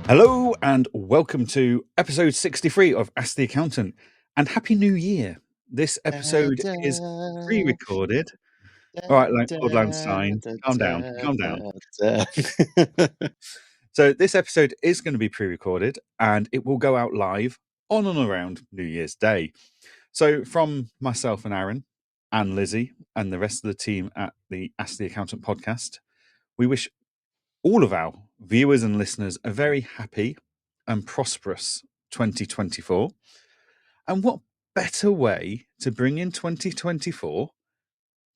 Hello and welcome to episode 63 of Ask the Accountant, and Happy New Year. This episode is pre-recorded. All right, Lord Langside, calm down. So this episode is going to be pre-recorded and it will go out live on and around New Year's Day. So from myself and Aaron and Lizzie and the rest of the team at the Ask the Accountant podcast, we wish all of our viewers and listeners a very happy and prosperous 2024. And what better way to bring in 2024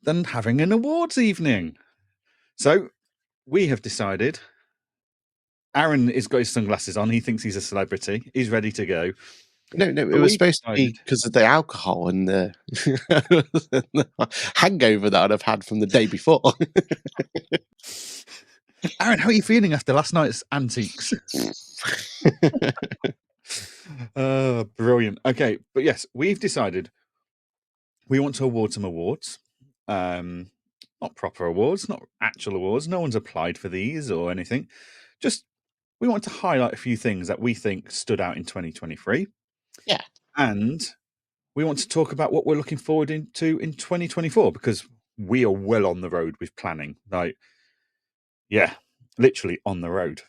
than having an awards evening? So we have decided. Aaron has got his sunglasses on. He thinks he's a celebrity. He's ready to go. No, it was supposed to be because of the alcohol and the hangover that I'd have had from the day before. Aaron, how are you feeling after last night's antiques? Brilliant. Okay, but yes, we've decided we want to award some awards. Not proper awards, not actual awards. No one's applied for these or anything. Just we want to highlight a few things that we think stood out in 2023. Yeah. And we want to talk about what we're looking forward to in 2024 because we are well on the road with planning. Literally on the road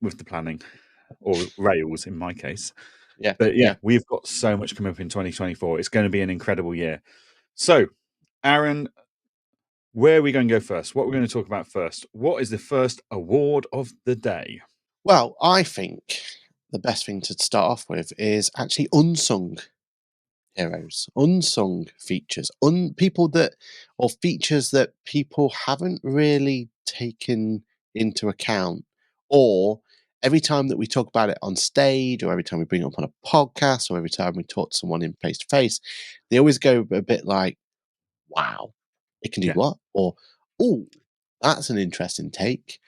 with the planning, or rails in my case. Yeah. But we've got so much coming up in 2024. It's going to be an incredible year. So, Aaron, where are we going to go first? What are we going to talk about first? What is the first award of the day? Well, I think the best thing to start off with is actually unsung heroes, unsung features, features that people haven't really taken into account, or every time that we talk about it on stage, or every time we bring it up on a podcast, or every time we talk to someone in face to face, they always go a bit like, wow, it can do what? Or, oh, that's an interesting take.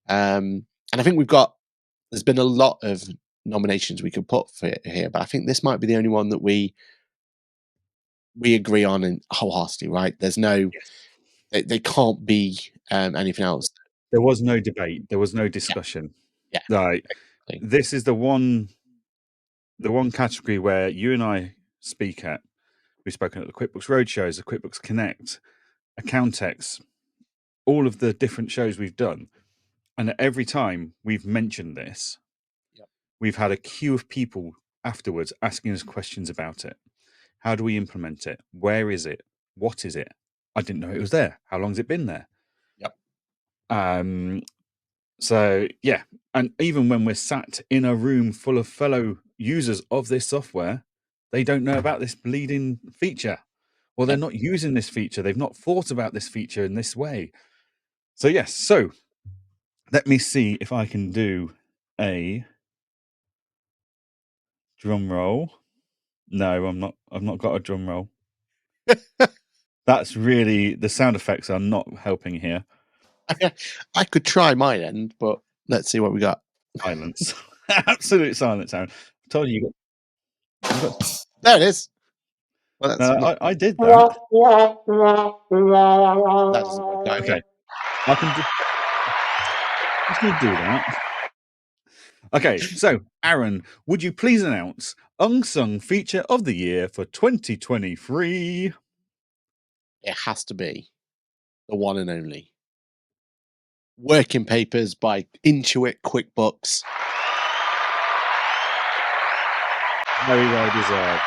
And I think there's been a lot of nominations we could put for it here, but I think this might be the only one that we agree on and wholeheartedly, right? There's no, they can't be anything else. There was no debate. There was no discussion. Yeah. Like, exactly. This is the one category where you and I speak at. We've spoken at the QuickBooks Roadshows, the QuickBooks Connect, Accountex, all of the different shows we've done. And every time we've mentioned this, we've had a queue of people afterwards asking us questions about it. How do we implement it? Where is it? What is it? I didn't know it was there. How long's it been there? Yep. So, yeah. And even when we're sat in a room full of fellow users of this software, they don't know about this bleeding feature. Or they're not using this feature. They've not thought about this feature in this way. So, yes. So, let me see if I can do a drum roll. No, I'm not. I've not got a drum roll. That's really, the sound effects are not helping here. I could try my end, but let's see what we got. Silence. Absolute silence, Aaron. I told you got... There it is. Well, no, I did that. That doesn't work out. Okay. I can just going to do that. Okay, so Aaron, would you please announce Unsung Feature of the Year for 2023? It has to be the one and only Working Papers by Intuit QuickBooks. Very well deserved.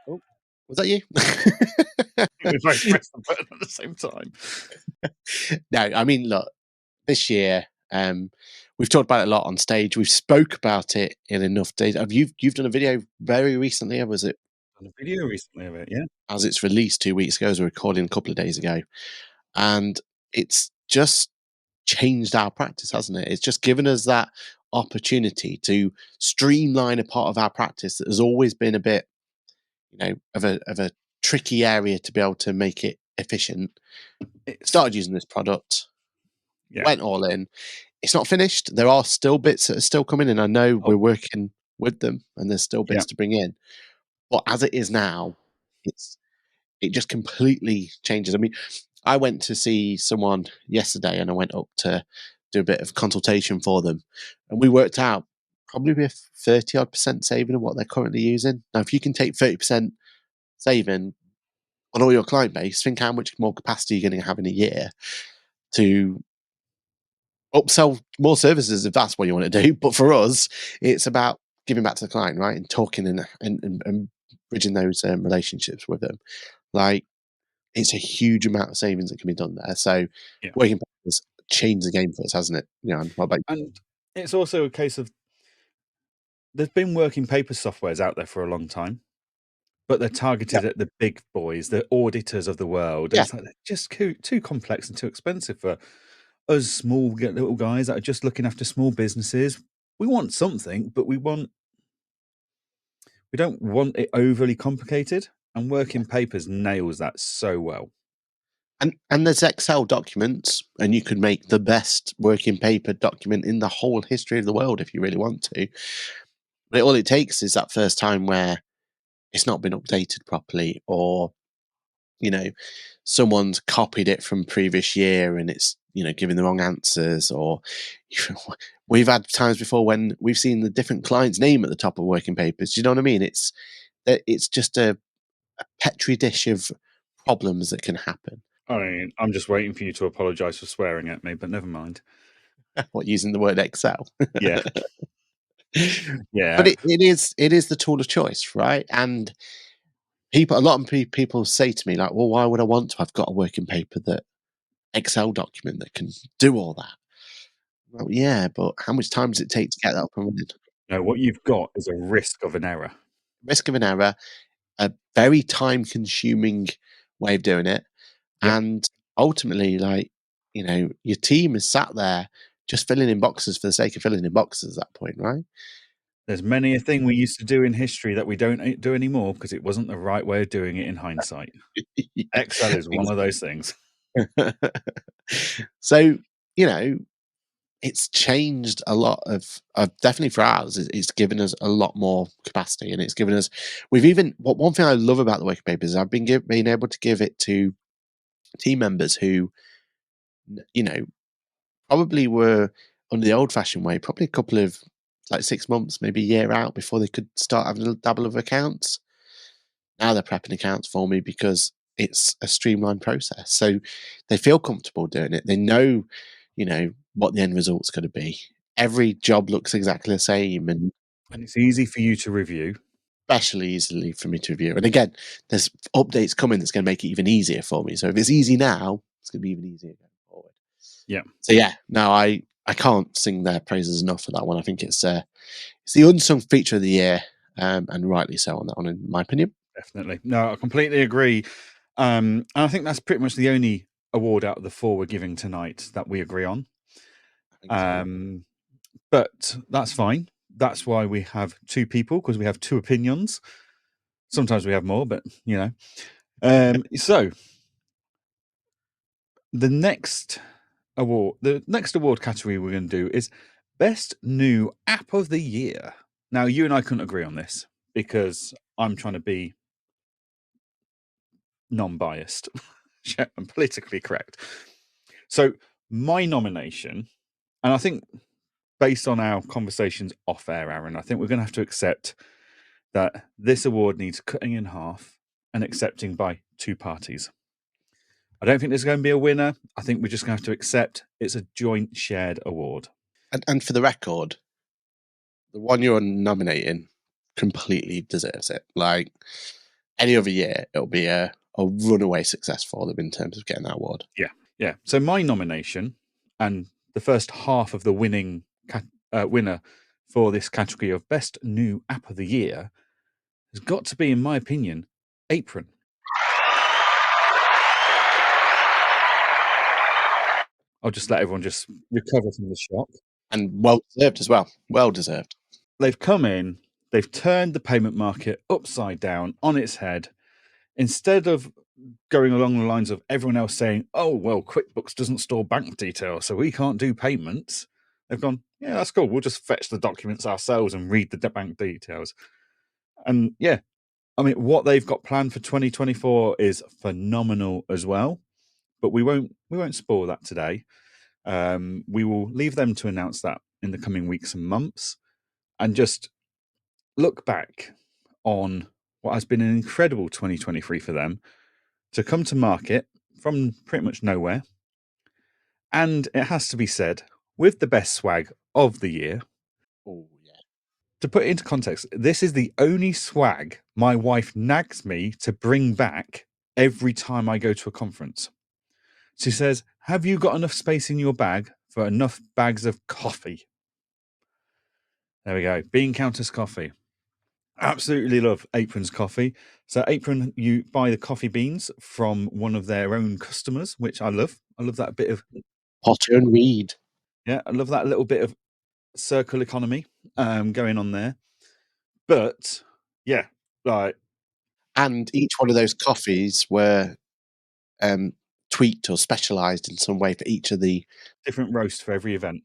Oh, was that you? We both pressed the button at the same time. No, I mean, look, this year, we've talked about it a lot on stage. We've spoke about it in enough days. You've done a video very recently, or was it? Done a video recently of it, yeah. As it's released 2 weeks ago, as we're recording a couple of days ago, and it's just changed our practice, hasn't it? It's just given us that opportunity to streamline a part of our practice that has always been a bit, of a tricky area to be able to make it efficient. Started using this product, went all in. It's not finished. There are still bits that are still coming in. I know we're working with them, and there's still bits to bring in. But as it is now, it just completely changes. I mean, I went to see someone yesterday, and I went up to do a bit of consultation for them, and we worked out probably a 30 odd percent saving of what they're currently using. Now, if you can take 30% saving on all your client base, think how much more capacity you're going to have in a year to upsell more services if that's what you want to do. But for us, it's about giving back to the client, right? And talking and bridging those relationships with them. Like, it's a huge amount of savings that can be done there. So Yeah. working has changed the game for us, hasn't it? Yeah. What about you? And it's also a case of there's been working paper softwares out there for a long time, but they're Yeah. targeted at the big boys, the auditors of the world. And Yeah. it's like they're just too complex and too expensive for us small little guys that are just looking after small businesses. We want something, but we don't want it overly complicated. And working papers nails that so well. And there's Excel documents, and you could make the best working paper document in the whole history of the world if you really want to. But all it takes is that first time where it's not been updated properly, or you know, someone's copied it from previous year and it's giving the wrong answers, or we've had times before when we've seen the different client's name at the top of working papers. Do you know what I mean? It's just a petri dish of problems that can happen. I mean, I'm just waiting for you to apologise for swearing at me, but never mind. What, using the word Excel? Yeah, But yeah. it is the tool of choice, right? And a lot of people say to me like, "Well, why would I want to? I've got a working paper that Excel document that can do all that." Well, yeah, but how much time does it take to get that up and running? No, what you've got is a risk of an error. Risk of an error, a very time-consuming way of doing it, Yep. and ultimately, like, your team is sat there just filling in boxes for the sake of filling in boxes at that point, right? There's many a thing we used to do in history that we don't do anymore because it wasn't the right way of doing it in hindsight. Yeah, Excel is one of those things. So, you know, it's changed a lot of definitely for ours, it's given us a lot more capacity, and it's given us we've even one thing I love about the working papers is I've been able to give it to team members who, you know, probably were under the old-fashioned way, probably a couple of, like, 6 months, maybe a year out before they could start having a dabble of accounts. Now they're prepping accounts for me because it's a streamlined process. So they feel comfortable doing it. They know, what the end result's gonna be. Every job looks exactly the same, and And it's easy for you to review. especially easily for me to review. And again, there's updates coming that's gonna make it even easier for me. So if it's easy now, it's gonna be even easier going forward. Yeah, So yeah, no, I can't sing their praises enough for that one. I think it's the unsung feature of the year, and rightly so on that one, in my opinion. definitely. No, I completely agree. And I think that's pretty much the only award out of the four we're giving tonight that we agree on. I think so. But that's fine. That's why we have two people, because we have two opinions. Sometimes we have more, but so the next award category we're going to do is Best New App of the Year. Now, you and I couldn't agree on this because I'm trying to be non-biased and politically correct. So my nomination, and I think based on our conversations off air, Aaron, I think we're going to have to accept that this award needs cutting in half and accepting by two parties. I don't think there's going to be a winner. I think we're just going to have to accept it's a joint shared award. And for the record, the one you're nominating completely deserves it. Like, any other year, it'll be a runaway success for them in terms of getting that award. Yeah. So my nomination and the first half of the winner for this category of Best New App of the Year has got to be, in my opinion, Apron. I'll just let everyone just recover from the shock. And well deserved as well. Well deserved. They've come in, they've turned the payment market upside down on its head. Instead of going along the lines of everyone else saying, oh, well, QuickBooks doesn't store bank details, so we can't do payments, they've gone, yeah, that's cool. We'll just fetch the documents ourselves and read the bank details. And yeah, I mean, what they've got planned for 2024 is phenomenal as well. But we won't spoil that today. We will leave them to announce that in the coming weeks and months, and just look back on what has been an incredible 2023 for them to come to market from pretty much nowhere. And it has to be said, with the best swag of the year. Oh, yeah. To put it into context, this is the only swag my wife nags me to bring back every time I go to a conference. She says, "Have you got enough space in your bag for enough bags of coffee?" There we go. Bean Countess coffee. Absolutely love Apron's coffee. So Apron, you buy the coffee beans from one of their own customers, which I love. I love that bit of, Potter and Reed. yeah, I love that little bit of circle economy going on there. But yeah, like, And each one of those coffees were tweaked or specialized in some way for each of the, different roast for every event.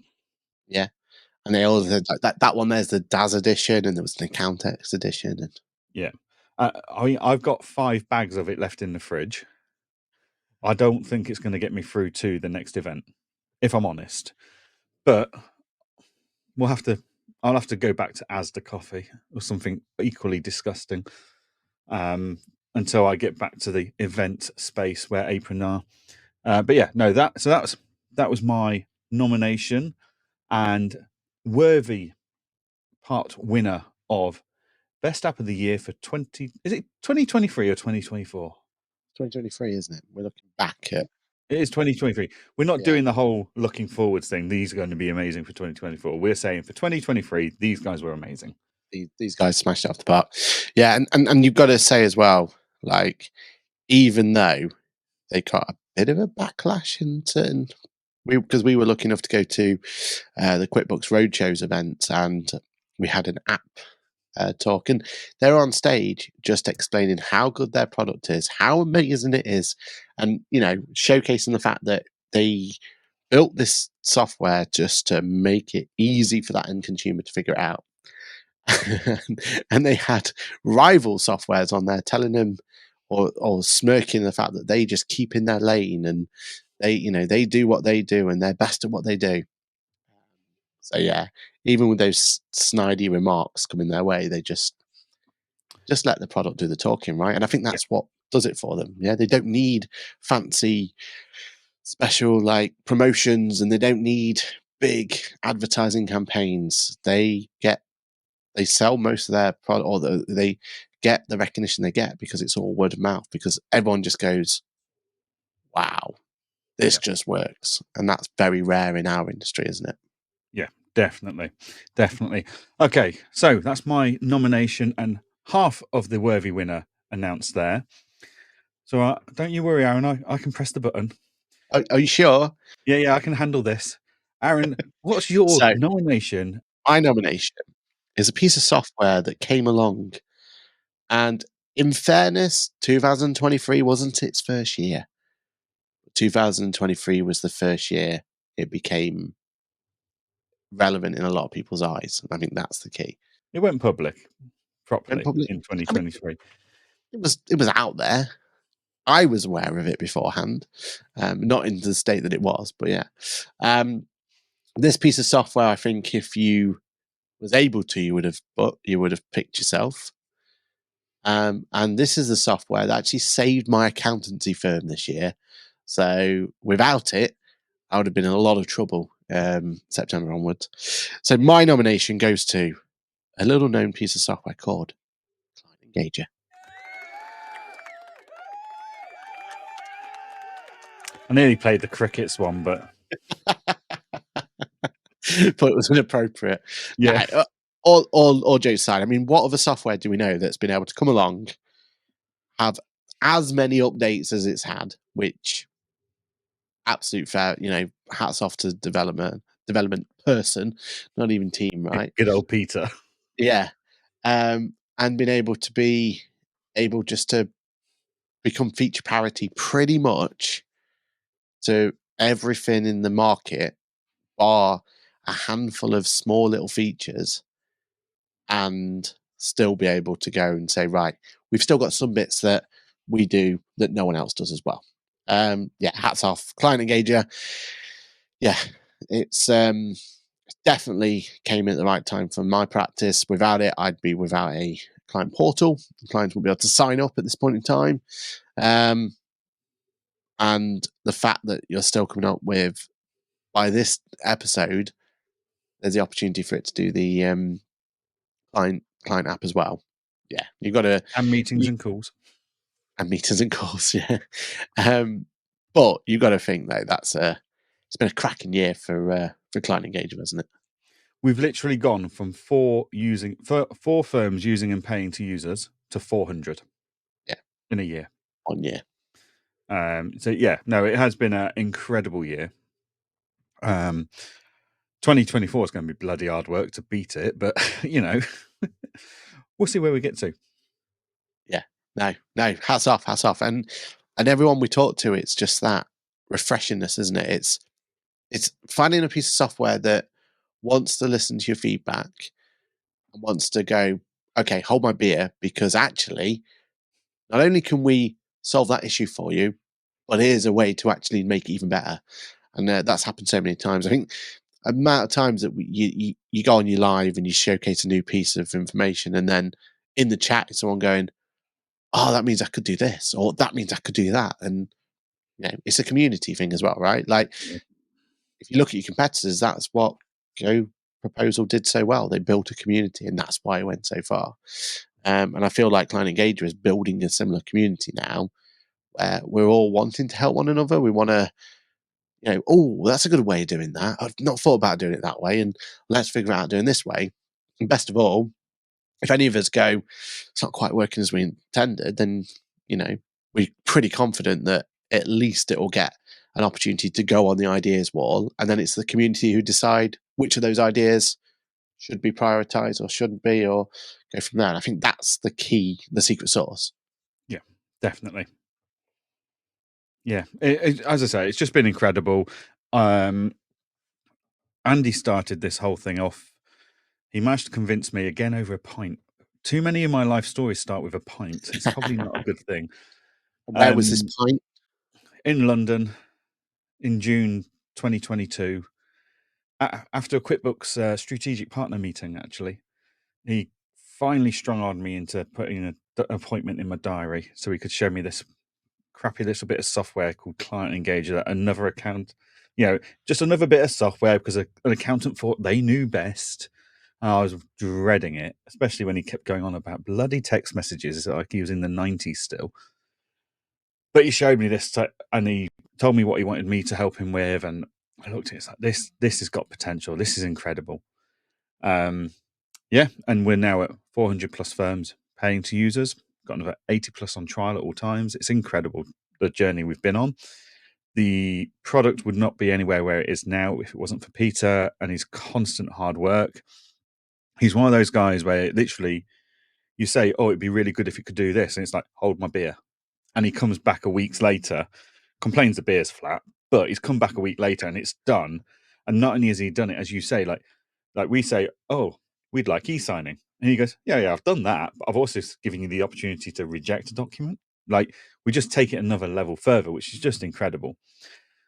yeah. And they all had like that one. There's the Daz edition, and there was the Countess edition, and Yeah. I've got 5 bags of it left in the fridge. I don't think it's going to get me through to the next event, if I'm honest. But we'll have to. I'll have to go back to Asda coffee or something equally disgusting until I get back to the event space where Apron are. But yeah, no, that was my nomination and worthy part winner of best app of the year for 20. Is it 2023 or 2024? 2023, isn't it? We're looking back at, It is 2023. We're not yeah. doing the whole looking forwards thing. These are going to be amazing for 2024. We're saying for 2023, these guys were amazing. These guys smashed it off the park. Yeah, and you've got to say as well, like, even though they got a bit of a backlash in certain, because we were lucky enough to go to the QuickBooks Roadshows event, and we had an app talk, and they're on stage just explaining how good their product is, how amazing it is, and showcasing the fact that they built this software just to make it easy for that end consumer to figure it out. And they had rival softwares on there telling them or smirking the fact that they just keep in their lane, and they do what they do and they're best at what they do. So yeah, even with those snidey remarks coming their way, they just let the product do the talking, right? And I think Yeah, that's what does it for them. Yeah, they don't need fancy special like promotions, and they don't need big advertising campaigns. They sell most of their product, or they get the recognition they get because it's all word of mouth, because everyone just goes, wow, this yeah, just works. And that's very rare in our industry, isn't it? yeah, definitely. Definitely. Okay, so that's my nomination and half of the worthy winner announced there. So don't you worry, Aaron. I can press the button. Are you sure? Yeah, I can handle this. Aaron, what's your So nomination? my nomination is a piece of software that came along, and in fairness, 2023 wasn't its first year. 2023 was the first year it became relevant in a lot of people's eyes. And I think that's the key. It went public And properly probably, in I mean, 2023. it was out there. I was aware of it beforehand, not in the state that it was, but yeah. This piece of software, I think, if you was able to, you would have picked yourself. And this is the software that actually saved my accountancy firm this year. So without it, I would have been in a lot of trouble September onwards. So my nomination goes to a little known piece of software called Client Engager. I nearly played the crickets one, but But it was inappropriate. No, yeah, all jokes aside, I mean, what other software do we know that's been able to come along, have as many updates as it's had, which absolute fair, hats off to development person, not even team, right? good old Peter. Yeah. And been able to be able just to become feature parity pretty much to everything in the market, bar a handful of small little features, and still be able to go and say, right, we've still got some bits that we do that no one else does as well. Yeah, hats off. Client Engager. yeah, it's definitely came in at the right time for my practice. Without it, I'd be without a client portal. Clients won't be able to sign up at this point in time. And the fact that you're still coming up with, by this episode, there's the opportunity for it to do the client app as well. Yeah, you've got to And meetings and calls. and meetings and calls. Yeah, but you've got to think though that's it's been a cracking year for client engagement, hasn't it? We've literally gone from four firms using and paying to users to 400 Yeah, in a year. on year. So yeah, no, it has been an incredible year. 2024 is going to be bloody hard work to beat it, but we'll see where we get to. Yeah, no, hats off, and everyone we talk to, it's just that refreshingness, isn't it? It's finding a piece of software that wants to listen to your feedback and wants to go, okay, hold my beer, because actually, not only can we solve that issue for you, but here's a way to actually make it even better. And that's happened so many times. I think the amount of times that you go on your live and you showcase a new piece of information, and then in the chat, it's someone going, "Oh, that means I could do this," or "That means I could do that," and it's a community thing as well, right? Like, Yeah. if you look at your competitors, that's what Go Proposal did so well. They built a community, and that's why it went so far. And I feel like Client Engager is building a similar community now, where we're all wanting to help one another. We want to, oh, that's a good way of doing that. I've not thought about doing it that way, and let's figure out doing this way. And best of all, if any of us go, it's not quite working as we intended, then we're pretty confident that at least it will get an opportunity to go on the ideas wall, and then it's the community who decide which of those ideas should be prioritized or shouldn't be, or go from there. And I think that's the key, the secret sauce. Yeah, definitely. Yeah, as I say, it's just been incredible. Andy started this whole thing off. He managed to convince me again over a pint. Too many of my life stories start with a pint. It's probably not a good thing. Where was this pint? In London in June 2022, after a QuickBooks strategic partner meeting, actually, he finally strong-armed me into putting an appointment in my diary so he could show me this crappy little bit of software called Client Engager that another account, just another bit of software because an accountant thought they knew best. And I was dreading it, especially when he kept going on about bloody text messages like he was in the 90s still. But he showed me this and he told me what he wanted me to help him with. And I looked at it, it's like, this has got potential. This is incredible. Yeah, and we're now at 400 plus firms paying to users. Got another 80 plus on trial at all times. It's incredible, the journey we've been on. The product would not be anywhere where it is now if it wasn't for Peter and his constant hard work. He's one of those guys where literally you say, oh, it'd be really good if you could do this. And it's like, hold my beer. And he comes back a week later, complains the beer's flat, but he's come back a week later and it's done. And not only has he done it, as you say, like we say, oh, we'd like e-signing. And he goes, yeah, I've done that. But I've also given you the opportunity to reject a document. Like, we just take it another level further, which is just incredible.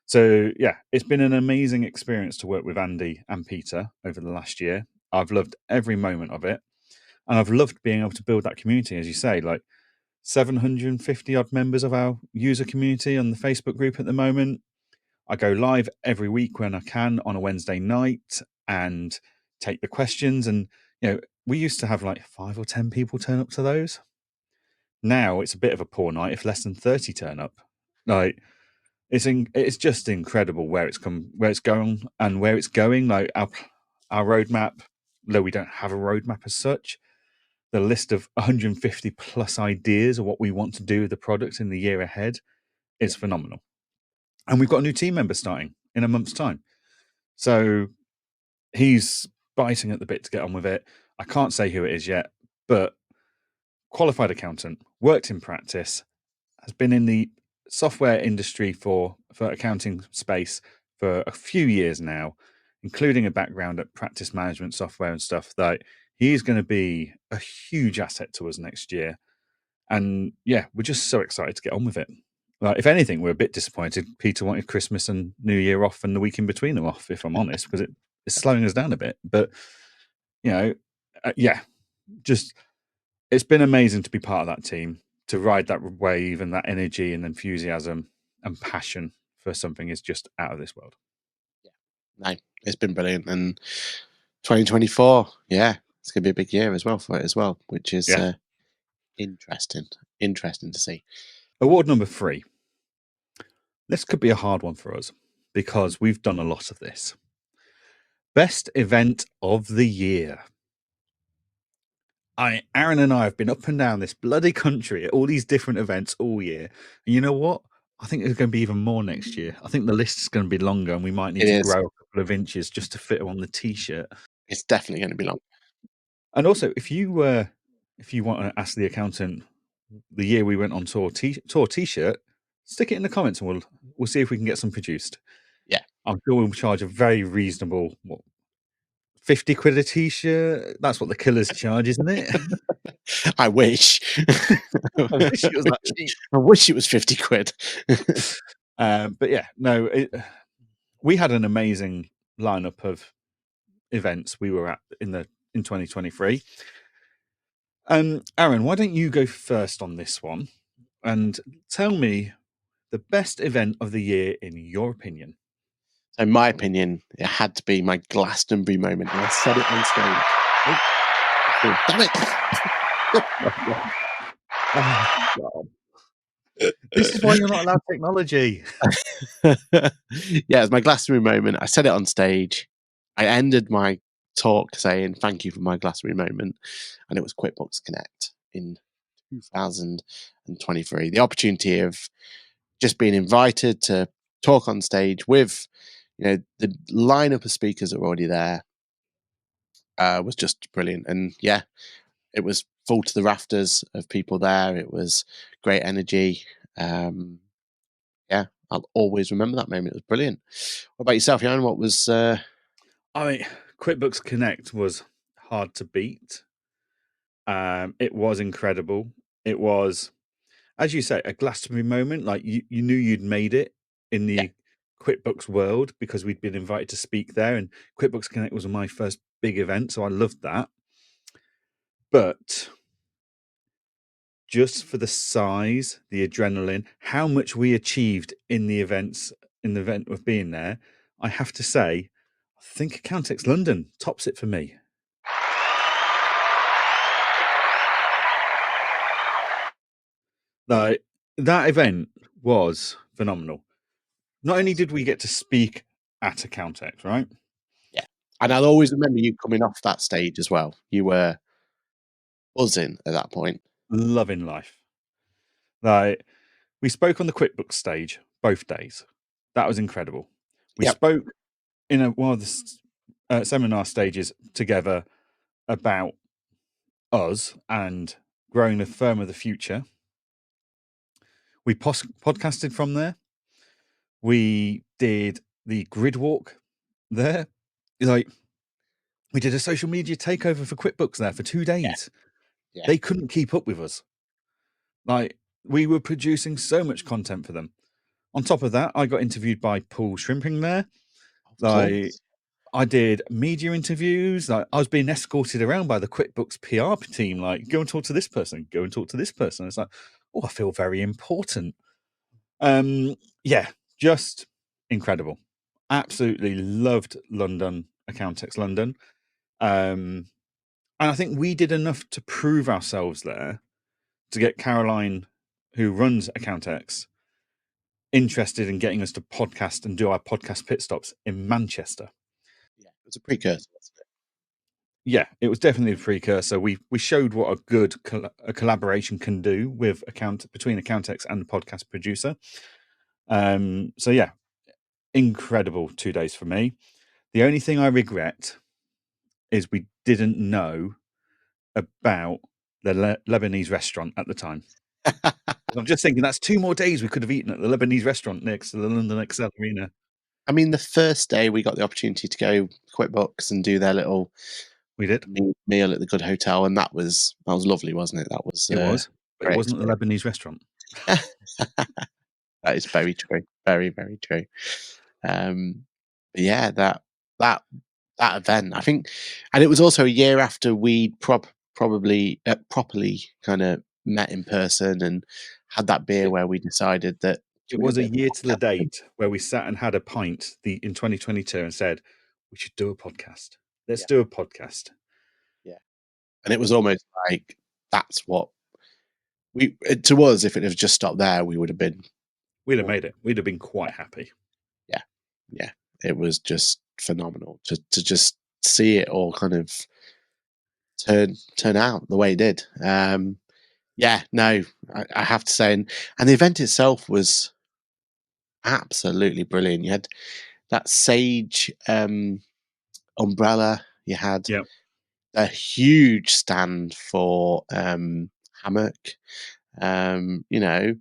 So, yeah, it's been an amazing experience to work with Andy and Peter over the last year. I've loved every moment of it. And I've loved being able to build that community, as you say, like 750 odd members of our user community on the Facebook group at the moment. I go live every week when I can on a Wednesday night and take the questions. And, we used to have like 5 or 10 people turn up to those. Now it's a bit of a poor night if less than 30 turn up. Like, it's just incredible where it's going and where it's going. Like our roadmap, though we don't have a roadmap as such, the list of 150 plus ideas of what we want to do with the product in the year ahead is phenomenal. And we've got a new team member starting in a month's time. So he's biting at the bit to get on with it. I can't say who it is yet, but qualified accountant, worked in practice, has been in the software industry for accounting space for a few years now, including a background at practice management software and stuff. That he's going to be a huge asset to us next year. And yeah, we're just so excited to get on with it. Like, if anything, we're a bit disappointed. Peter wanted Christmas and New Year off and the week in between them off, if I'm honest, because it's slowing us down a bit. But, yeah, just it's been amazing to be part of that team, to ride that wave, and that energy and enthusiasm and passion for something is just out of this world. No, it's been brilliant. And 2024, yeah, it's going to be a big year as well for it as well, which is Yeah. interesting to see. Award number 3. This could be a hard one for us because we've done a lot of this. Best event of the year. Aaron and I have been up and down this bloody country at all these different events all year. And you know what? I think there's going to be even more next year. I think the list is going to be longer and we might need It to is. grow a couple of inches just to fit on the t-shirt. It's definitely going to be long. And also, if you want to ask the accountant the year we went on tour t-shirt, stick it in the comments and we'll see if we can get some produced. Yeah. I'm sure we'll charge a very reasonable, 50 quid a t-shirt? That's what the Killers charge, isn't it? I wish. I wish it was that cheap. I wish it was 50 quid. But yeah, no, we had an amazing lineup of events we were at in 2023. Aaron, why don't you go first on this one and tell me the best event of the year in your opinion? So in my opinion, it had to be my Glastonbury moment. And I said it on stage. Oh, damn it! Oh, God. This is why you're not allowed technology. Yeah, it's my Glastonbury moment. I said it on stage. I ended my talk saying thank you for my Glastonbury moment, and it was QuickBooks Connect in 2023. The opportunity of just being invited to talk on stage with, the lineup of speakers that were already there was just brilliant. And yeah, it was full to the rafters of people there. It was great energy. Yeah, I'll always remember that moment. It was brilliant. What about yourself, Jan? What was? QuickBooks Connect was hard to beat. It was incredible. It was, as you say, a Glastonbury moment. Like you knew you'd made it in the QuickBooks world because we'd been invited to speak there, and QuickBooks Connect was my first big event, so I loved that. But just for the size, the adrenaline, how much we achieved in the event of being there, I have to say, I think Accountex London tops it for me. Like, that event was phenomenal. Not only did we get to speak at Accountex, right? Yeah, and I'll always remember you coming off that stage as well. You were buzzing at that point. Loving life. Like, we spoke on the QuickBooks stage both days. That was incredible. We spoke in one of the seminar stages together about us and growing the firm of the future. We podcasted from there. We did the grid walk there. Like, we did a social media takeover for QuickBooks there for 2 days. Yeah. They couldn't keep up with us. Like, we were producing so much content for them. On top of that, I got interviewed by Paul Shrimping there. Like, I did media interviews. Like, I was being escorted around by the QuickBooks PR team. Like, go and talk to this person. Go and talk to this person. It's like, oh, I feel very important. Yeah, just incredible. Absolutely loved London, Accountex London. And I think we did enough to prove ourselves there to get Caroline, who runs Accountex, interested in getting us to podcast and do our podcast pit stops in Manchester. Yeah, it was a precursor, wasn't it? Yeah, it was definitely a precursor. We showed what a good collaboration can do with between Accountex and the podcast producer. So yeah, incredible 2 days for me. The only thing I regret is we didn't know about the Lebanese restaurant at the time. I'm just thinking that's 2 more days we could have eaten at the Lebanese restaurant next to the London Excel Arena. I mean, the first day we got the opportunity to go QuickBooks and do their little meal at the Good Hotel, and that was lovely, wasn't it? That was It was, but it great wasn't the Lebanese restaurant. That is very true. Very, very true. But yeah, that that event, I think, and it was also a year after we'd probably properly kind of met in person and had that beer It where we decided that it should we do a was a bit of year to a the podcast? date where we sat and had a pint in 2022 and said, "We should do a podcast. Let's Yeah, do a podcast." yeah. And it was almost like that's what to us. If it had just stopped there, we would have been We'd have all, made it. We'd have been yeah, quite happy. yeah, yeah. It was just phenomenal to just see it all kind of turn out the way it did. Yeah, no, I have to say, and the event itself was absolutely brilliant. You had that sage umbrella. You had Yeah, a huge stand for hammock. You know,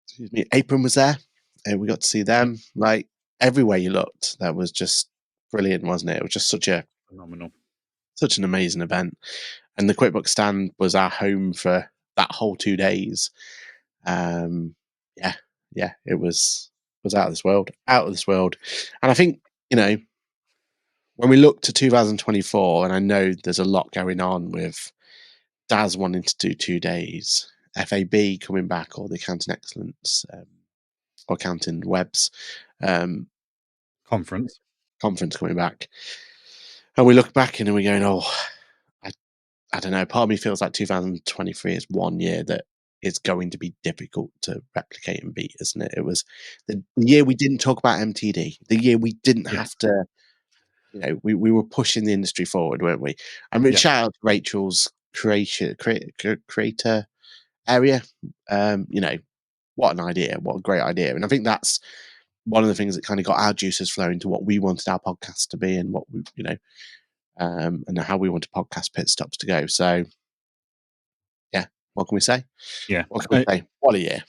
excuse me, Apron was there, and we got to see yeah, them. Like everywhere you looked, that was just brilliant, wasn't it? It was just phenomenal. such an amazing event, and the QuickBooks stand was our home for that whole 2 days. Um, yeah, yeah, it was out of this world, and I think you know when we look to 2024, and I know there's a lot going on with Daz wanting to do 2 days, FAB coming back, or the Accounting Excellence or Accounting Webs um, Conference. conference coming back, and we look back and we're going, oh, I, I don't know. Part of me feels like 2023 is one year that is going to be difficult to replicate and beat, isn't it? It was the year we didn't talk about MTD, the year we didn't Yeah, have to, we were pushing the industry forward, weren't we? I mean, yeah, shout out to Rachel's creator area. You know, what an idea, what a great idea. And I think that's one of the things that kind of got our juices flowing to what we wanted our podcast to be and what we, and how we wanted podcast pit stops to go. So, yeah, what can we say? yeah. What can we say? What a year.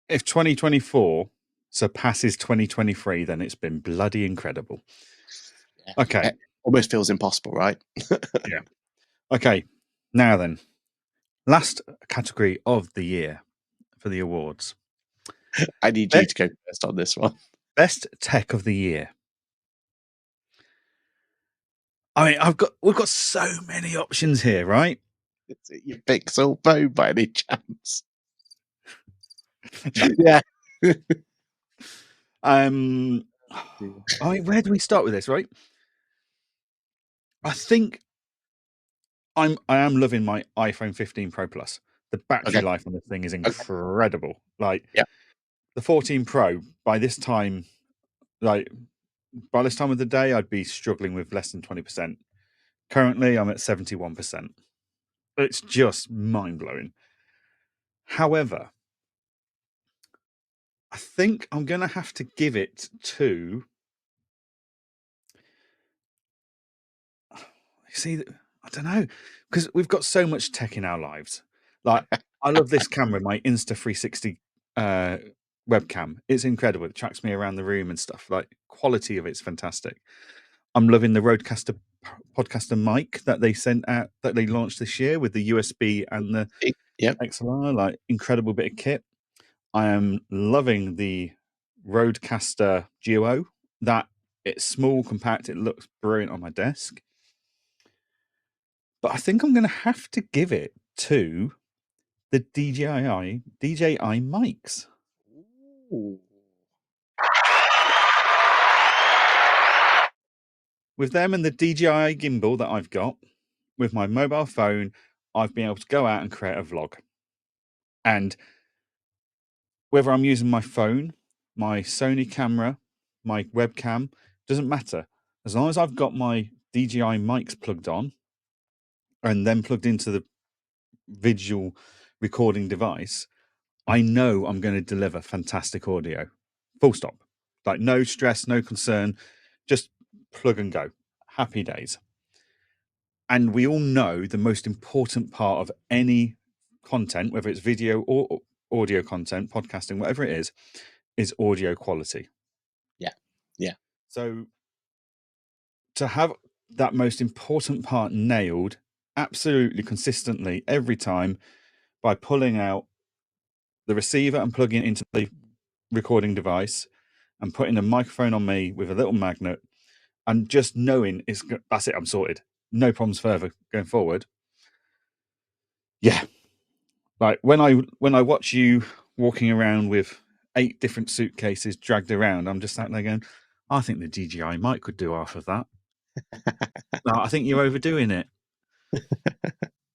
If 2024 surpasses 2023, then it's been bloody incredible. Yeah. Okay, It almost feels impossible, right? yeah. Okay, now then, last category of the year for the awards. I need you Best, to go first on this one. best tech of the year. I mean, we've got so many options here, right? Is it your Pixel phone by any chance? No. Yeah. Um, I mean, where do we start with this, right? I think I am loving my iPhone 15 Pro Plus. The battery Okay. life on this thing is Okay. incredible. Like Yeah. the 14 Pro, like by this time of the day, I'd be struggling with less than 20%. Currently, I'm at 71%. It's just mind blowing. However, I think I'm going to have to give it to. See, I don't know, because we've got so much tech in our lives. Like, I love this camera, my Insta360 webcam. It's incredible. It tracks me around the room and stuff. Like, quality of it's fantastic. I'm loving the Rodecaster podcaster mic that they sent out that they launched this year with the USB and the Yep. XLR. Like, incredible bit of kit. I am loving the Rodecaster Duo. That it's small, compact. It looks brilliant on my desk. But I think I'm going to have to give it to the DJI mics. Ooh. With them and the DJI gimbal that I've got, with my mobile phone, I've been able to go out and create a vlog. And whether I'm using my phone, my Sony camera, my webcam, doesn't matter. As long as I've got my DJI mics plugged on and then plugged into the visual recording device, I know I'm going to deliver fantastic audio. Full stop. Like no stress, no concern, just plug and go. Happy days. And we all know the most important part of any content, whether it's video or audio content, podcasting, whatever it is audio quality. Yeah. Yeah. So to have that most important part nailed absolutely consistently every time by pulling out the receiver and plugging it into the recording device and putting a microphone on me with a little magnet and just knowing that's it, I'm sorted. No problems further going forward. Yeah. Like when I watch you walking around with 8 different suitcases dragged around, I'm just sat there going, I think the DJI mic could do half of that. No, I think you're overdoing it.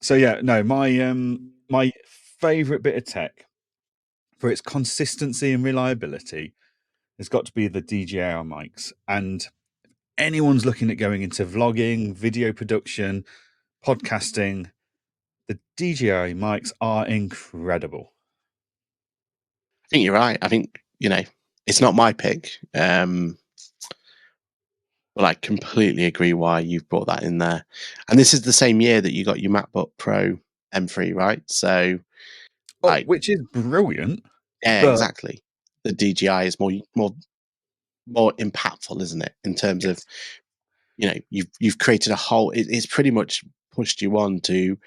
So yeah, no, my favorite bit of tech for its consistency and reliability has got to be the DJI mics. And anyone's looking at going into vlogging, video production, podcasting, the DJI mics are incredible. I think you're right. I think, it's not my pick. But I completely agree why you've brought that in there. And this is the same year that you got your MacBook Pro M3, right? So, Oh, like, which is brilliant, yeah, but exactly. The DJI is more impactful, isn't it? In terms of, you've created a whole. It's pretty much pushed you on to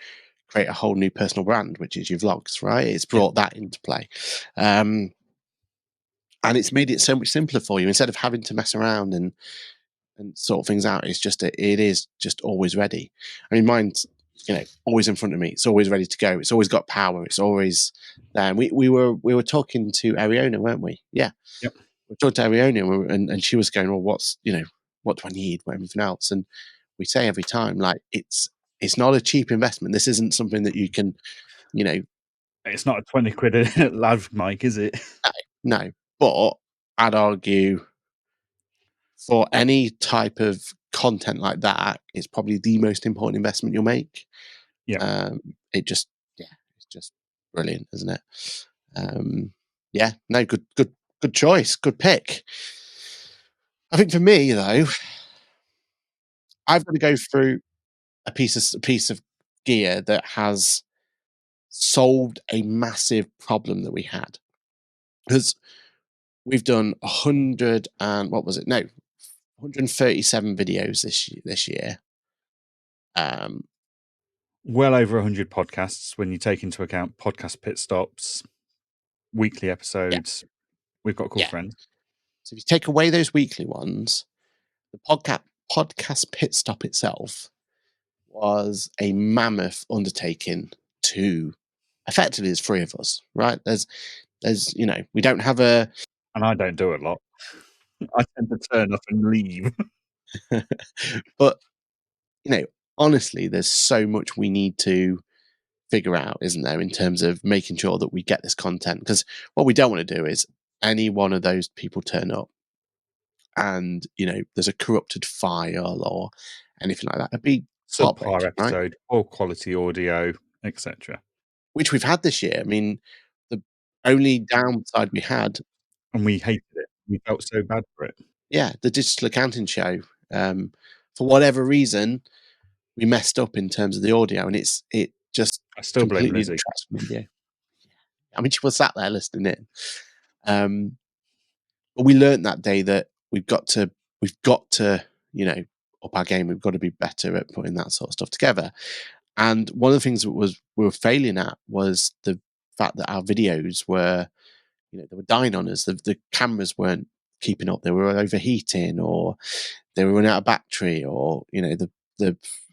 create a whole new personal brand, which is your vlogs, right? It's yeah, brought that into play. And it's made it so much simpler for you instead of having to mess around and sort things out. It's just it is just always ready. I mean, mine's always in front of me. It's always ready to go. It's always got power. It's always there. And we were talking to Ariona, weren't we? Yeah, yep. we talked to Ariona, and she was going, well, what do I need? What everything else? And we say every time, like it's not a cheap investment. This isn't something that you can, you know, It's not a 20 quid a lav mic, is it? no. But I'd argue for any type of content like that, it's probably the most important investment you'll make. Yeah. It just, yeah, it's just brilliant, isn't it? Yeah, no, good choice, good pick. I think for me though, I've got to go through a piece of gear that has solved a massive problem that we had because we've done 100 and what was it? No, 137 videos this year. Well over 100 podcasts when you take into account podcast pit stops, weekly Yeah, episodes. We've got cool yeah. friends. So if you take away those weekly ones, the podcast pit stop itself was a mammoth undertaking to effectively there's 3 of us, right? There's we don't have a And I don't do a lot. I tend to turn up and leave. but honestly, there's so much we need to figure out, isn't there, in terms of making sure that we get this content? Because what we don't want to do is any one of those people turn up and there's a corrupted file or anything like that. It'd be Subpar heartbreaking, right? episode, poor quality audio, etc. Which we've had this year. I mean, the only downside we had, And we hated it. We felt so bad for it. yeah, the digital accounting show. For whatever reason, we messed up in terms of the audio, and it just I still blame completely Lizzie. detracts from the video. I mean, she was sat there listening in. But we learned that day that we've got to, up our game. We've got to be better at putting that sort of stuff together. And one of the things that we were failing at was the fact that our videos were, they were dying on us. The cameras weren't keeping up. They were overheating, or they were running out of battery, or the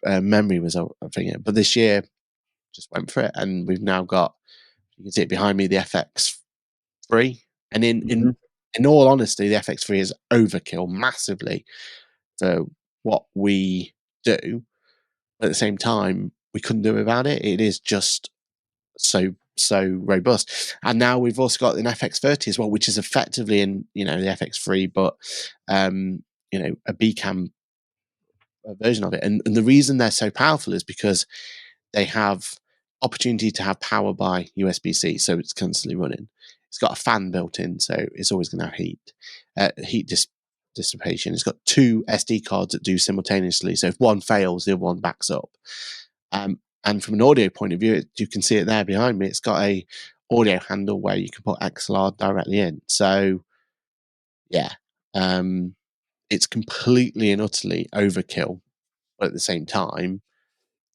memory was a thing. But this year, just went for it, and we've now got. You can see it behind me, the FX3, and in all honesty, the FX3 is overkill massively for what we do. But at the same time, we couldn't do it without it. It is just so robust. And now we've also got an FX30 as well, which is effectively in the FX3, but a BCAM version of it. And the reason they're so powerful is because they have opportunity to have power by USB-C, so it's constantly running. It's got a fan built in, so it's always going to have heat dissipation. It's got 2 SD cards that do simultaneously, so if one fails, the other one backs up. And from an audio point of view, you can see it there behind me. It's got a audio handle where you can put XLR directly in. So, yeah, it's completely and utterly overkill. But at the same time,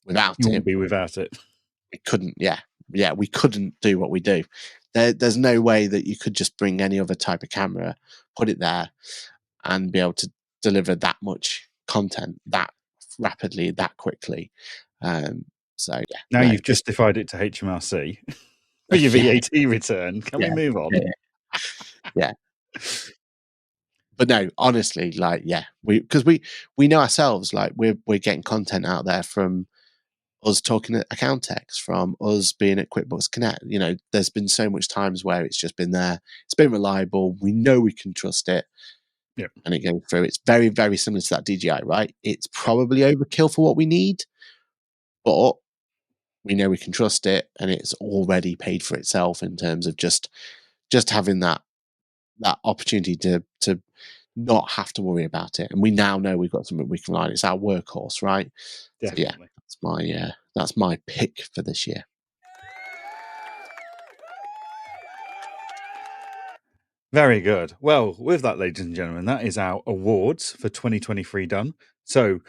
without You it, wouldn't be without it. we couldn't. Yeah, we couldn't do what we do. There's no way that you could just bring any other type of camera, put it there, and be able to deliver that much content that rapidly, that quickly. So yeah, Now no, you've this justified it to HMRC for your yeah, VAT return. Can we yeah, move on? yeah, yeah. But no, honestly, like yeah, we know ourselves, like we're getting content out there from us talking at Accountex, from us being at QuickBooks Connect. You know, there's been so much times where it's just been there. It's been reliable. We know we can trust it, Yeah, and it goes through. It's very, very similar to that DJI, right? It's probably overkill for what we need, but we know we can trust it, and it's already paid for itself in terms of just having that opportunity to not have to worry about it. And we now know we've got something we can rely on. It's our workhorse, right? So yeah, definitely. that's my pick for this year. Very good. Well, with that, ladies and gentlemen, that is our awards for 2023 done. So,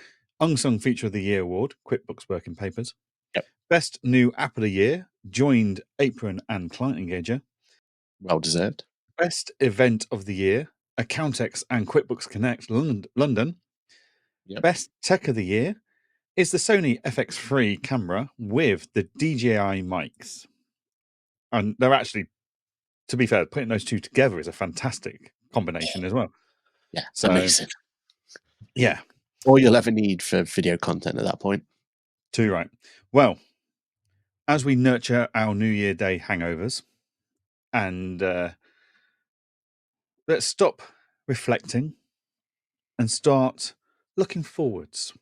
Unsung Feature of the Year award, QuickBooks Working Papers. Yep. Best New App of the Year, joined Apron and Client Engager. Well deserved. Best Event of the Year, Accountex and QuickBooks Connect London. Yep. Best Tech of the Year is the Sony FX3 camera with the DJI mics. And they're actually, to be fair, putting those two together is a fantastic combination as well. Yeah. So, Amazing. yeah, All you'll ever need for video content at that point. too right. Well, as we nurture our New Year Day hangovers and let's stop reflecting and start looking forwards.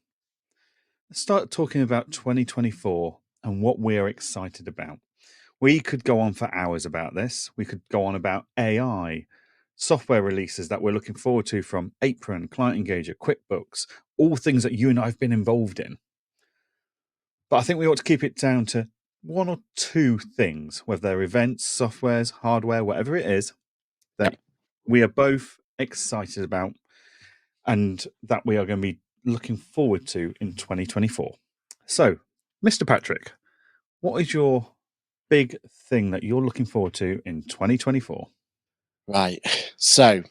Let's start talking about 2024 and what we're excited about. We could go on for hours about this. We could go on about AI, software releases that we're looking forward to from Apron, Client Engager, QuickBooks, all things that you and I have been involved in. But I think we ought to keep it down to one or two things, whether they're events, softwares, hardware, whatever it is, that Yep. we are both excited about and that we are going to be looking forward to in 2024. So, Mr. Patrick, what is your big thing that you're looking forward to in 2024? Right. So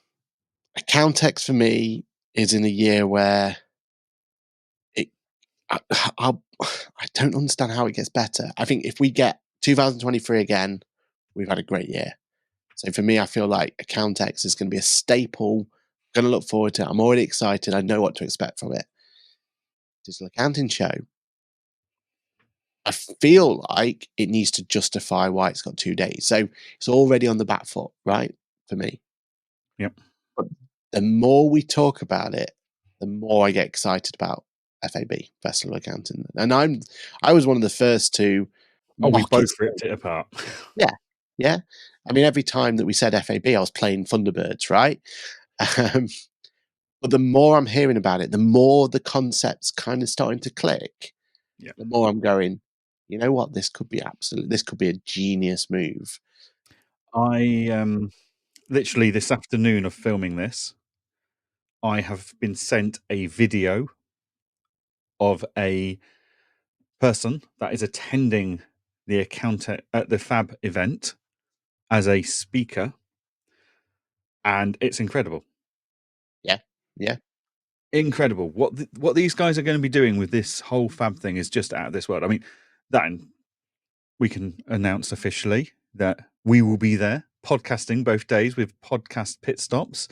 Accountex for me is in a year where it I, I'll, I don't understand how it gets better. I think if we get 2023 again, we've had a great year. So for me, I feel like Accountex is going to be a staple. Going to look forward to it. I'm already excited. I know what to expect from it. Digital accounting show. I feel like it needs to justify why it's got 2 days. So it's already on the back foot, right? For me. Yep. But the more we talk about it, the more I get excited about FAB, Festival of Accounting. And I was one of the first to Oh, we mock both its ripped it apart. yeah. Yeah. I mean, every time that we said FAB, I was playing Thunderbirds, right? Um, but the more I'm hearing about it, the more the concept's kind of starting to click. Yeah. The more I'm going, you know what? This could be this could be a genius move. I literally this afternoon of filming this, I have been sent a video of a person that is attending the account at the Fab event as a speaker, and it's incredible. Yeah. Yeah. Incredible. What these guys are going to be doing with this whole Fab thing is just out of this world. I mean, that and we can announce officially that we will be there podcasting both days with podcast pit stops,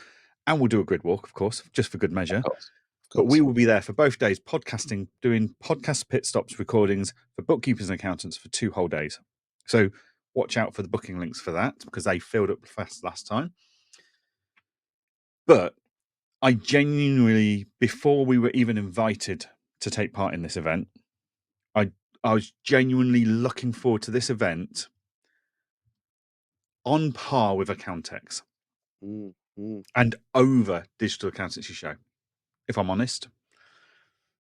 and we'll do a grid walk, of course, just for good Of measure. course. Of But we course. will be there for both days podcasting, doing podcast pit stops recordings for bookkeepers and accountants for 2 whole days. So watch out for the booking links for that because they filled up fast last time. But I genuinely, before we were even invited to take part in this event, I I was genuinely looking forward to this event on par with Accountex Mm, mm. and over Digital Accountancy Show, if I'm honest.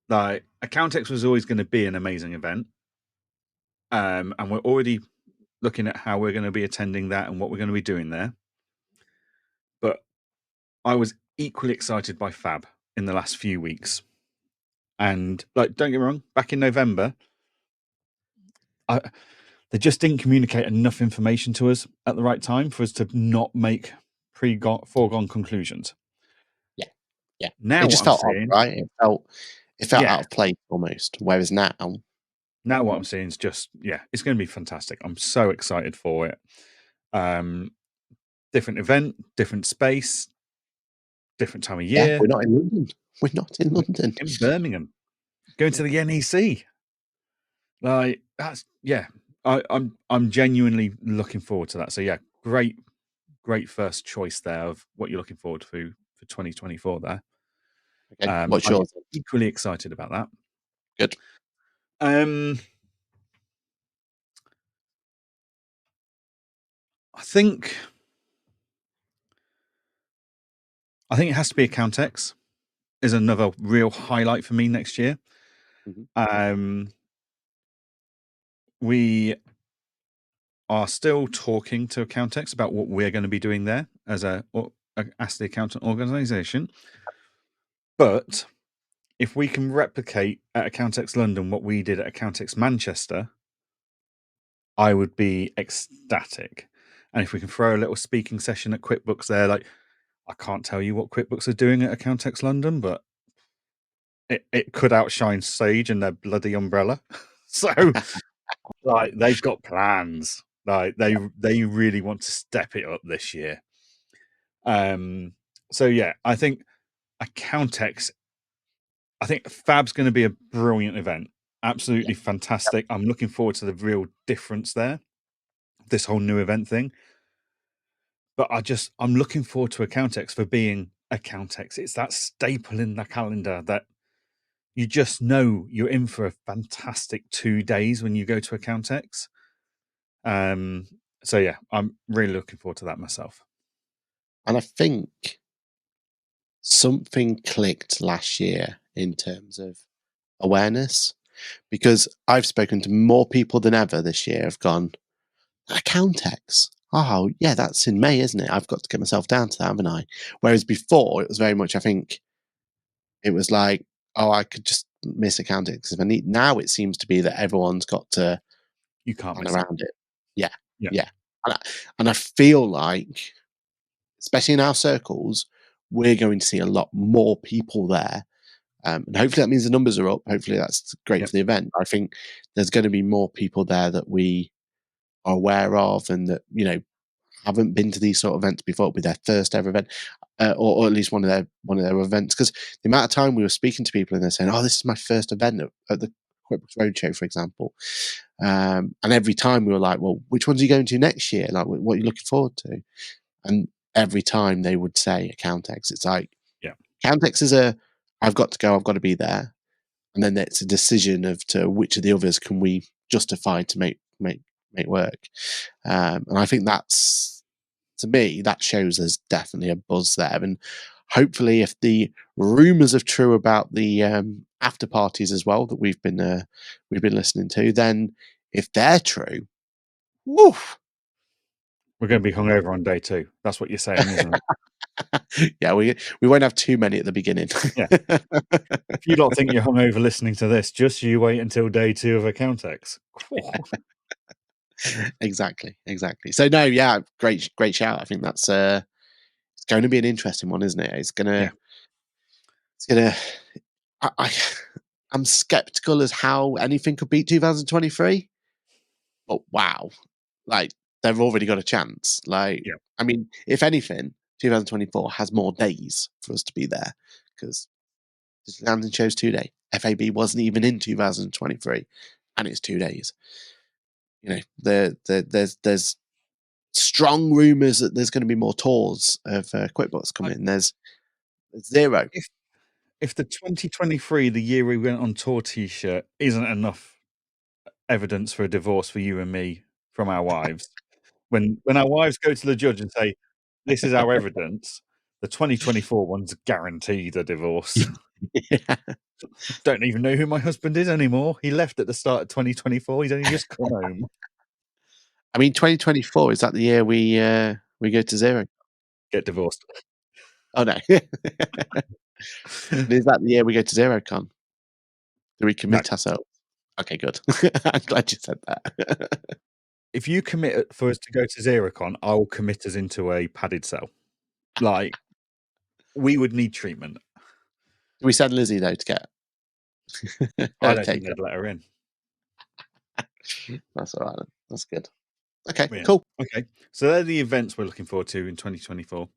Like, Accountex was always going to be an amazing event. And we're already looking at how we're going to be attending that and what we're going to be doing there. But I was equally excited by Fab in the last few weeks. And, like, don't get me wrong, back in November, they just didn't communicate enough information to us at the right time for us to not make foregone conclusions. Yeah, yeah. Now It what just I'm felt odd, seeing, right? It felt yeah, out of place almost. Whereas now, now what I'm seeing is just, yeah, it's going to be fantastic. I'm so excited for it. Um, Different event, different space, different time of yeah, year. we're not in London. We're not in We're London. in Birmingham, going to the NEC. Like that's yeah. I'm genuinely looking forward to that. So yeah, great first choice there of what you're looking forward to for 2024 there. Okay, what's I'm yours? equally excited about that. Good. Um, I think it has to be a Countex is another real highlight for me next year. Mhm. Um, we are still talking to Accountex about what we're going to be doing there as as the accountant organization. But if we can replicate at Accountex London what we did at Accountex Manchester, I would be ecstatic. And if we can throw a little speaking session at QuickBooks there, like I can't tell you what QuickBooks are doing at Accountex London, but it could outshine Sage and their bloody umbrella. So like they've got plans. Like they really want to step it up this year. So yeah, I think Accountex, I think Fab's going to be a brilliant event. Yeah, Absolutely fantastic. I'm looking forward to the real difference there. This whole new event thing. But I'm looking forward to Accountex for being Accountex. It's that staple in the calendar that you just know you're in for a fantastic 2 days when you go to Accountex. So yeah, I'm really looking forward to that myself. and I think something clicked last year in terms of awareness because I've spoken to more people than ever this year. Have gone Accountex. Oh yeah, that's in May, isn't it? I've got to get myself down to that, haven't I? Whereas before, it was very much. I think it was like, oh, I could just miss Accountex if I need. Now it seems to be that everyone's got to You can't plan miss it. around it. Yeah, Yeah. yeah, and I feel like, especially in our circles, we're going to see a lot more people there. And hopefully that means the numbers are up. Hopefully that's great Yep. for the event. I think there's going to be more people there that we are aware of and that, haven't been to these sort of events before. It'll be their first ever event, or at least one of their events. Because the amount of time we were speaking to people and they're saying, "Oh, this is my first event at the QuickBooks Roadshow," for example. And every time we were like, "Well, which ones are you going to next year? Like, what are you looking forward to?" And every time they would say Accountex. It's like Yeah. Accountex is I've got to go, I've got to be there, and then it's a decision of to which of the others can we justify to make work. And I think that's, to me, that shows there's definitely a buzz there. And hopefully, if the rumours are true about the after parties as well that we've been listening to, then if they're true, woof, We're going to be hungover on day 2. That's what you're saying, isn't it? yeah, we won't have too many at the beginning. Yeah. If you don't think you're hungover listening to this, just you wait until day 2 of Accountex. Exactly, exactly. So no, yeah, great shout. I think that's it's going to be an interesting one, isn't it? Yeah. It's gonna. I I'm skeptical as how anything could beat 2023. But wow, like they've already got a chance. Like, Yeah. I mean, if anything, 2024 has more days for us to be there because Disneyland shows 2 day. FAB wasn't even in 2023, and it's 2 days. There's strong rumors that there's going to be more tours of QuickBooks I, coming. There's zero. if if the 2023, the year we went on tour T-shirt, isn't enough evidence for a divorce for you and me from our wives, when our wives go to the judge and say, "This is our evidence," the 2024 one's guaranteed a divorce. Yeah. Don't even know who my husband is anymore. He left at the start of 2024. He's only just come home. I mean, 2024, is that the year we go to zero? Get divorced. Oh no. Is that the year we go to ZeroCon? Do we No, commit ourselves? Okay, good. I'm glad you said that. if you commit for us to go to Xerocon, I will commit us into a padded cell. Like, we would need treatment. Do we send Lizzie though to get I her don't think take? they'd let her in. That's all right. Then. That's good. Okay, Yeah. cool. Okay. So they're the events we're looking forward to in 2024.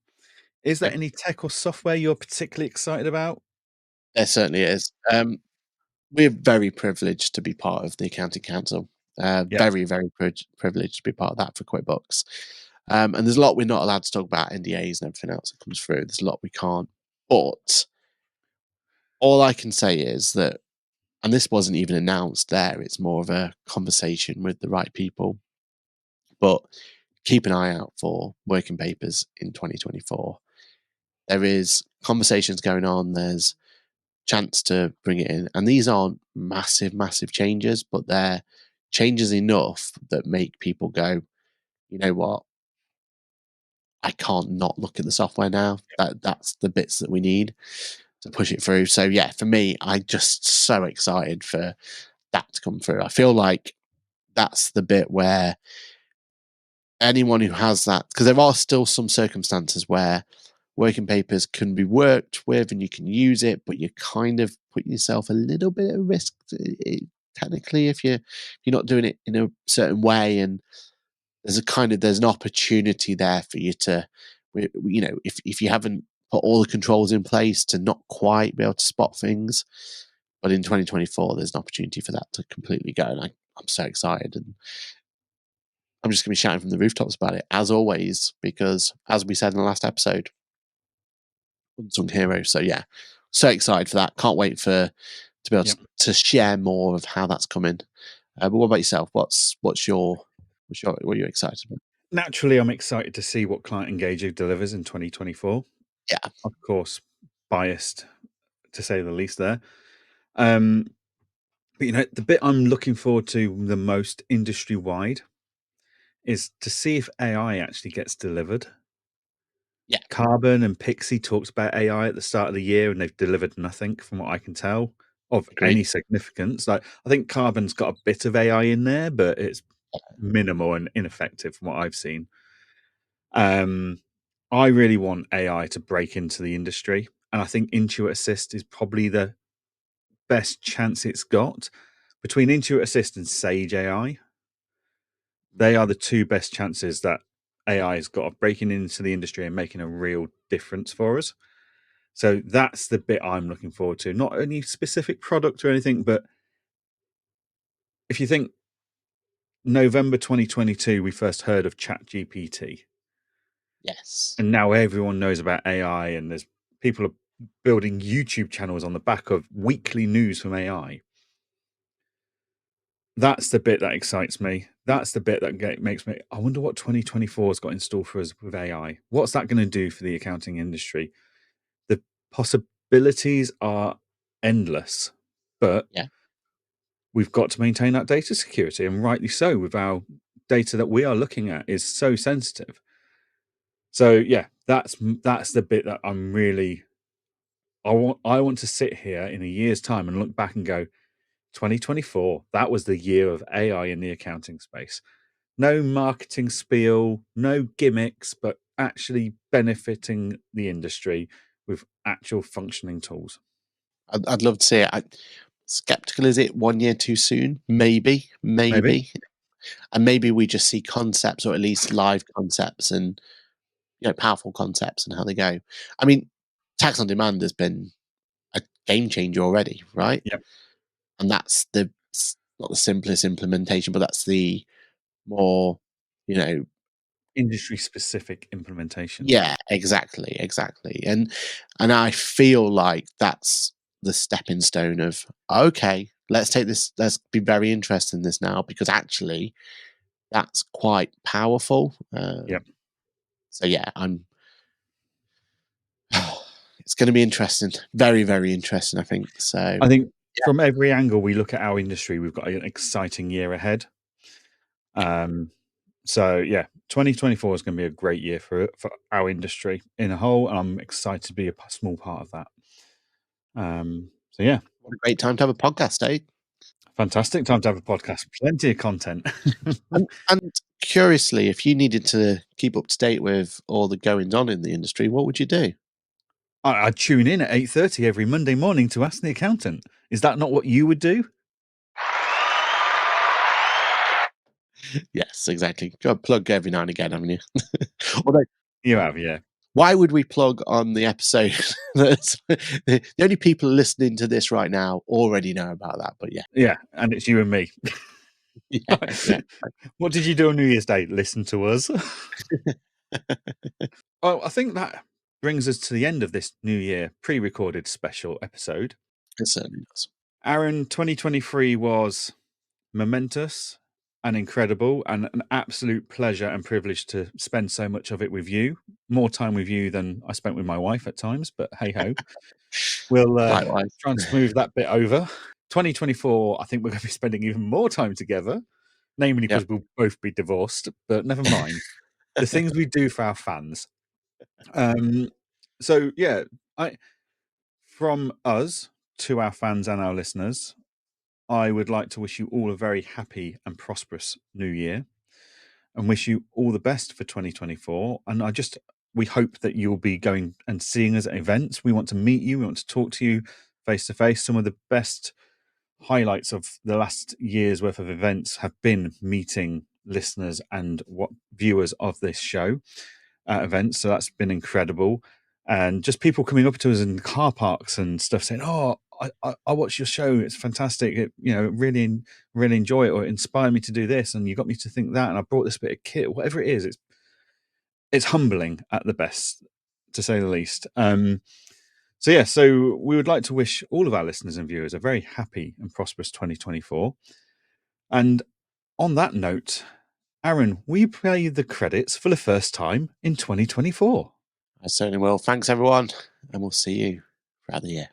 Is there Okay. any tech or software you're particularly excited about? There certainly is. We're very privileged to be part of the Accounting Council. Yep. Very, very privileged to be part of that for QuickBooks. And there's a lot we're not allowed to talk about, NDAs and everything else that comes through. There's a lot we can't. But all I can say is that, and this wasn't even announced there, it's more of a conversation with the right people. But keep an eye out for working papers in 2024. There is conversations going on. There's chance to bring it in. And these aren't massive, massive changes, but they're changes enough that make people go, you know what? I can't not look at the software now. That's the bits that we need to push it through. So yeah, for me, I'm just so excited for that to come through. I feel like that's the bit where anyone who has that, because there are still some circumstances where working papers can be worked with and you can use it, but you kind of put yourself a little bit at risk technically if you're not doing it in a certain way. And there's an opportunity there for you to, if you haven't put all the controls in place to not quite be able to spot things. But in 2024, there's an opportunity for that to completely go. And I'm so excited. And I'm just going to be shouting from the rooftops about it, as always, because as we said in the last episode, unsung hero. So yeah, so excited for that. Can't wait to be able Yep. to share more of how that's coming. But what about yourself? What are you excited about? Naturally, I'm excited to see what Client Engager delivers in 2024. Yeah, Of course, biased to say the least there. But the bit I'm looking forward to the most industry wide is to see if AI actually gets delivered. yeah, Carbon and Pixie talked about AI at the start of the year, and they've delivered nothing from what I can tell of agreed. any significance. Like, I think Carbon's got a bit of AI in there, but it's minimal and ineffective from what I've seen. I really want AI to break into the industry, and I think Intuit Assist is probably the best chance it's got. Between Intuit Assist and Sage AI, they are the two best chances that AI has got of breaking into the industry and making a real difference for us. So that's the bit I'm looking forward to. Not any specific product or anything, but if you think November 2022, we first heard of ChatGPT, Yes, and now everyone knows about AI, and there's people are building YouTube channels on the back of weekly news from AI. That's the bit that excites me. That's the bit that makes me. I wonder what 2024 has got in store for us with AI. What's that going to do for the accounting industry? The possibilities are endless, but yeah. we've got to maintain that data security, and rightly so, with our data that we are looking at is so sensitive. So yeah, that's the bit that I'm really. I want to sit here in a year's time and look back and go, 2024, that was the year of AI in the accounting space. No marketing spiel, no gimmicks, but actually benefiting the industry with actual functioning tools. I'd love to see it. Skeptical, is it 1 year too soon? Maybe, Maybe. maybe, and maybe we just see concepts, or at least live concepts, and powerful concepts and how they go. I mean, tax on demand has been a game changer already, right? Yep. And that's not the simplest implementation, but that's the more, you know, Industry specific implementation. yeah, exactly. And I feel like that's the stepping stone of, okay, let's take this, let's be very interested in this now, because actually that's quite powerful. Yep. So yeah, I'm it's going to be interesting, very, very interesting, I think. So I think from every angle we look at our industry, we've got an exciting year ahead. yeah, So yeah, 2024 is going to be a great year for our industry in a whole, and I'm excited to be a small part of that. So yeah, what a great time to have a podcast, eh? Fantastic time to have a podcast. Plenty of content. And curiously, if you needed to keep up to date with all the goings on in the industry, what would you do? I tune in at 8:30 every Monday morning to Ask the Accountant. Is that not what you would do? Yes, exactly. Got to plug every now and again, haven't you? Although, You have, yeah. why would we plug on the episode? That's the only people listening to this right now already know about that. But yeah, Yeah, and it's you and me. yeah, yeah. What did you do on New Year's Day? Listen to us. Well, I think that brings us to the end of this New Year pre-recorded special episode. It certainly does. Aaron, 2023 was momentous and incredible and an absolute pleasure and privilege to spend so much of it with you. More time with you than I spent with my wife at times, but hey ho. We'll Likewise. try and smooth that bit over. 2024, I think we're going to be spending even more time together, namely Yep. because we'll both be divorced, but never mind. The things we do for our fans. So yeah, from us to our fans and our listeners, I would like to wish you all a very happy and prosperous new year and wish you all the best for 2024. And we hope that you'll be going and seeing us at events. We want to meet you. We want to talk to you face to face. Some of the best highlights of the last year's worth of events have been meeting listeners and what viewers of this show at events. So that's been incredible. And just people coming up to us in car parks and stuff saying, "Oh, I watched your show. It's fantastic. Really enjoy it, or it inspired me to do this, and you got me to think that, and I brought this bit of kit, whatever it is. It's humbling at the best, to say the least. So we would like to wish all of our listeners and viewers a very happy and prosperous 2024. And on that note, Aaron, will you play the credits for the first time in 2024? I certainly will. Thanks, everyone. And we'll see you throughout the year.